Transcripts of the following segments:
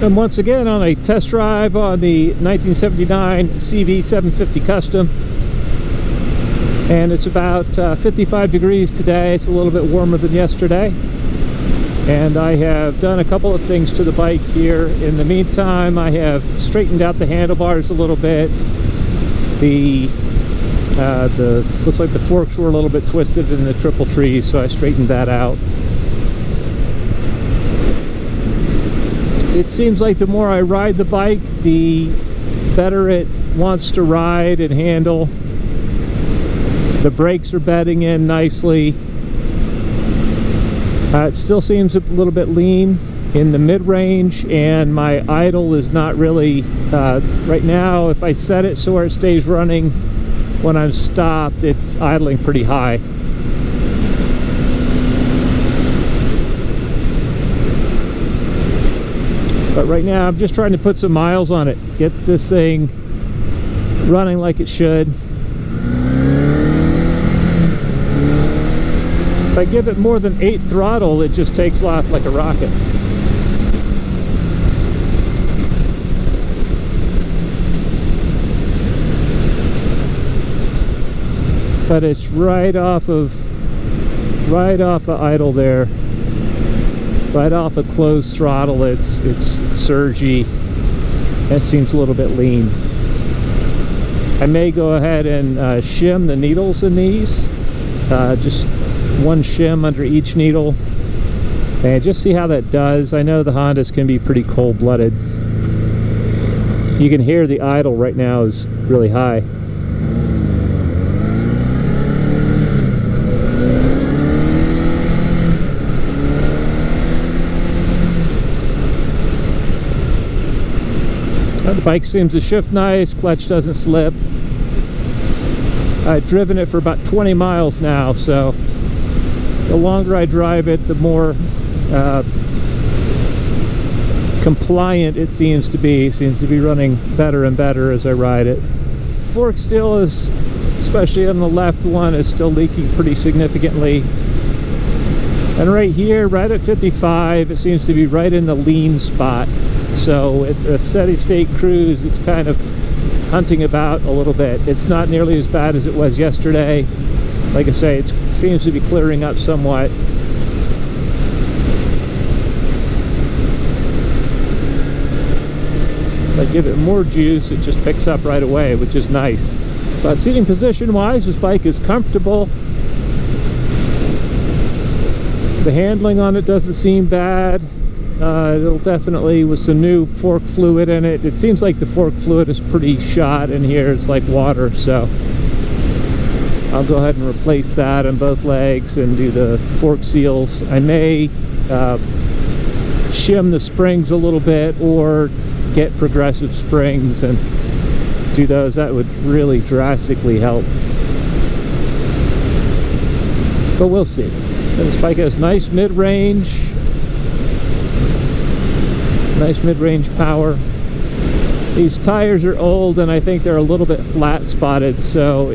I'm once again on a test drive on the 1979 CB750 Custom, and it's about 55 degrees today. It's a little bit warmer than yesterday, and I have done a couple of things to the bike here. In the meantime, I have straightened out the handlebars a little bit. Looks like the forks were a little bit twisted in the triple tree, so I straightened that out. It seems like the more I ride the bike, the better it wants to ride and handle. The brakes are bedding in nicely. It still seems a little bit lean in the mid-range, and my idle is not really, right now, if I set it so where it stays running when I'm stopped, it's idling pretty high. But right now I'm just trying to put some miles on it, get this thing running like it should. If I give it more than 8 throttle, it just takes off like a rocket. But it's right off of idle there, right off of closed throttle. It's surgy. That seems a little bit lean. I may go ahead and shim the needles in these, just one shim under each needle, and just see how that does. I know the Hondas can be pretty cold-blooded. You can hear the idle right now is really high. The bike seems to shift nice, clutch doesn't slip. I've driven it for about 20 miles now, so the longer I drive it, the more compliant it seems to be. It seems to be running better and better as I ride it. Fork still is, especially on the left one, is still leaking pretty significantly. And right here, right at 55, it seems to be right in the lean spot. So at a steady state cruise, it's kind of hunting about a little bit. It's not nearly as bad as it was yesterday. Like I say, it seems to be clearing up somewhat. If I give it more juice, it just picks up right away, which is nice. But seating position wise, this bike is comfortable. The handling on it doesn't seem bad. It'll definitely, with some new fork fluid in it, it seems like the fork fluid is pretty shot in here. It's like water, so I'll go ahead and replace that on both legs and do the fork seals. I may shim the springs a little bit or get progressive springs and do those. That would really drastically help, but we'll see. This bike has nice mid-range power. These tires are old, and I think they're a little bit flat spotted, so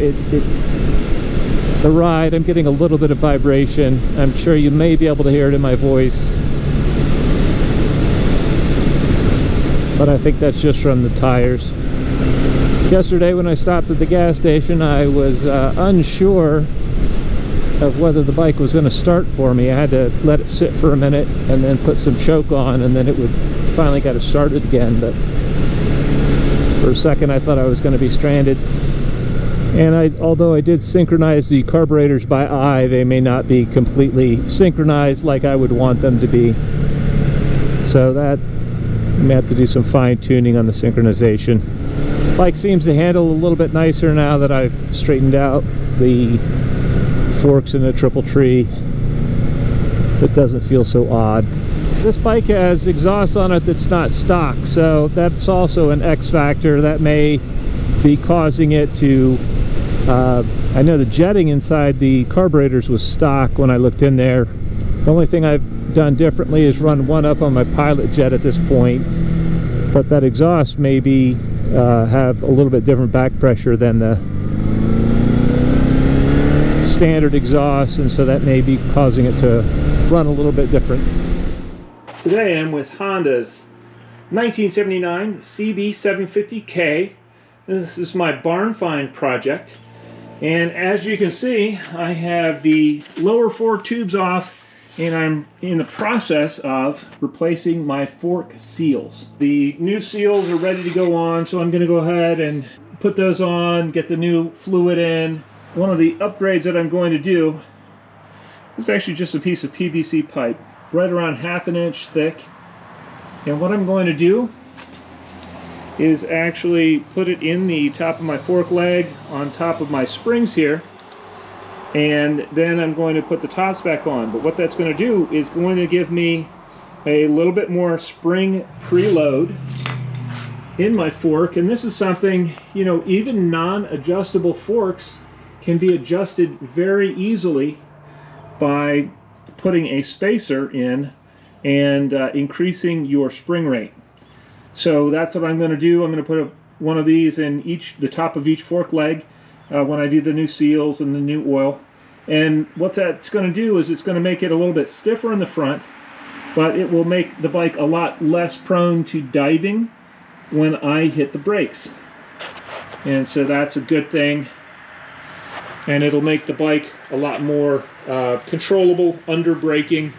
the ride, I'm getting a little bit of vibration. I'm sure you may be able to hear it in my voice, but I think that's just from the tires. Yesterday when I stopped at the gas station, I was unsure of whether the bike was going to start for me. I had to let it sit for a minute and then put some choke on, and then it would finally got it started again. But for a second I thought I was going to be stranded. And although I did synchronize the carburetors by eye, they may not be completely synchronized like I would want them to be. So that I may have to do some fine tuning on the synchronization. Bike seems to handle a little bit nicer now that I've straightened out the forks in the triple tree. It doesn't feel so odd. This bike has exhaust on it that's not stock, so that's also an X factor that may be causing it to I know the jetting inside the carburetors was stock when I looked in there. The only thing I've done differently is run one up on my pilot jet at this point, but that exhaust may be have a little bit different back pressure than the standard exhaust, and so that may be causing it to run a little bit different. Today I'm with Honda's 1979 CB750K. This is my barn find project. And as you can see, I have the lower 4 tubes off, and I'm in the process of replacing my fork seals. The new seals are ready to go on, so I'm going to go ahead and put those on, get the new fluid in. One of the upgrades that I'm going to do is actually just a piece of PVC pipe, right around 1/2 inch thick. And what I'm going to do is actually put it in the top of my fork leg on top of my springs here, and then I'm going to put the tops back on. But what that's going to do is going to give me a little bit more spring preload in my fork. And this is something, you know, even non-adjustable forks can be adjusted very easily by putting a spacer in and increasing your spring rate. So that's what I'm going to do. I'm going to put one of these in the top of each fork leg when I do the new seals and the new oil. And what that's going to do is it's going to make it a little bit stiffer in the front, but it will make the bike a lot less prone to diving when I hit the brakes. And so that's a good thing. And it'll make the bike a lot more controllable under braking.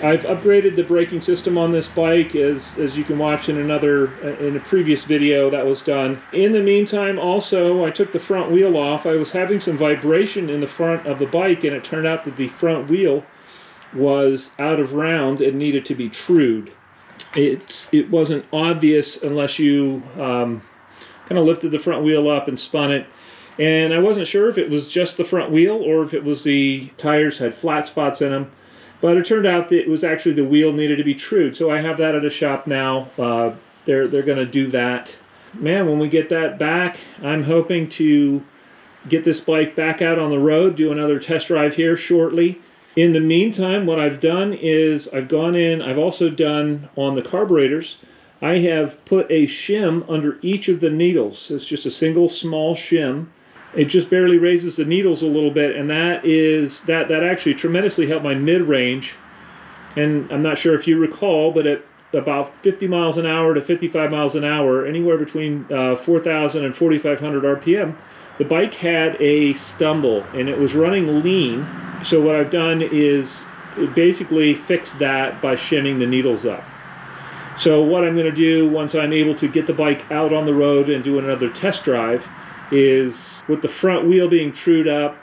I've upgraded the braking system on this bike, as you can watch in a previous video that was done. In the meantime, also, I took the front wheel off. I was having some vibration in the front of the bike, and it turned out that the front wheel was out of round and needed to be trued. It wasn't obvious unless you kind of lifted the front wheel up and spun it. And I wasn't sure if it was just the front wheel or if it was the tires had flat spots in them. But it turned out that it was actually the wheel needed to be trued. So I have that at a shop now. They're going to do that. Man, when we get that back, I'm hoping to get this bike back out on the road, do another test drive here shortly. In the meantime, what I've done is I've also done on the carburetors, I have put a shim under each of the needles. It's just a single small shim. It just barely raises the needles a little bit, and that actually tremendously helped my mid-range. And I'm not sure if you recall, but at about 50 miles an hour to 55 miles an hour, anywhere between 4,000 and 4,500 RPM, the bike had a stumble, and it was running lean. So what I've done is basically fix that by shimming the needles up. So what I'm going to do once I'm able to get the bike out on the road and do another test drive is, with the front wheel being trued up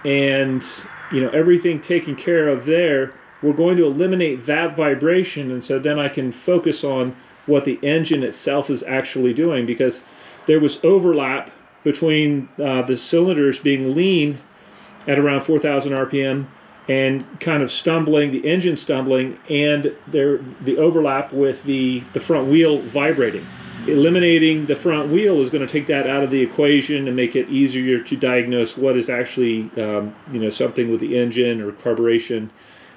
and, you know, everything taken care of there, we're going to eliminate that vibration, and so then I can focus on what the engine itself is actually doing, because there was overlap between the cylinders being lean at around 4,000 RPM and kind of stumbling, the engine stumbling, and the overlap with the front wheel vibrating. Eliminating the front wheel is going to take that out of the equation and make it easier to diagnose what is actually something with the engine or carburation,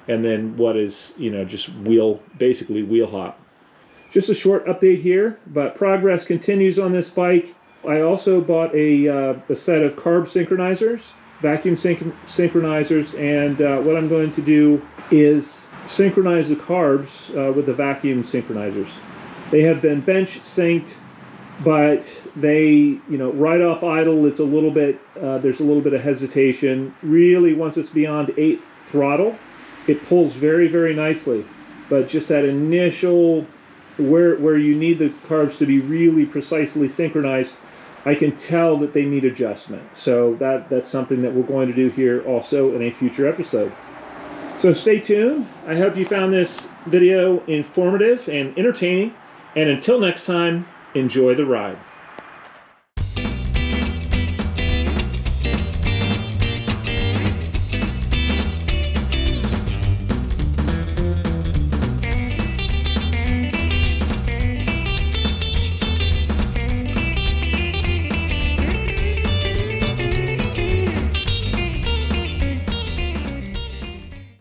and then what is just basically wheel hop. Just a short update here, but progress continues on this bike. I also bought a set of carb synchronizers, vacuum synchronizers, and what I'm going to do is synchronize the carbs with the vacuum synchronizers. They have been bench synced, but they, right off idle, it's a little bit, there's a little bit of hesitation. Really, once it's beyond 8th throttle, it pulls very, very nicely. But just that initial, where you need the carbs to be really precisely synchronized, I can tell that they need adjustment. So that's something that we're going to do here also in a future episode. So stay tuned. I hope you found this video informative and entertaining. And until next time, enjoy the ride.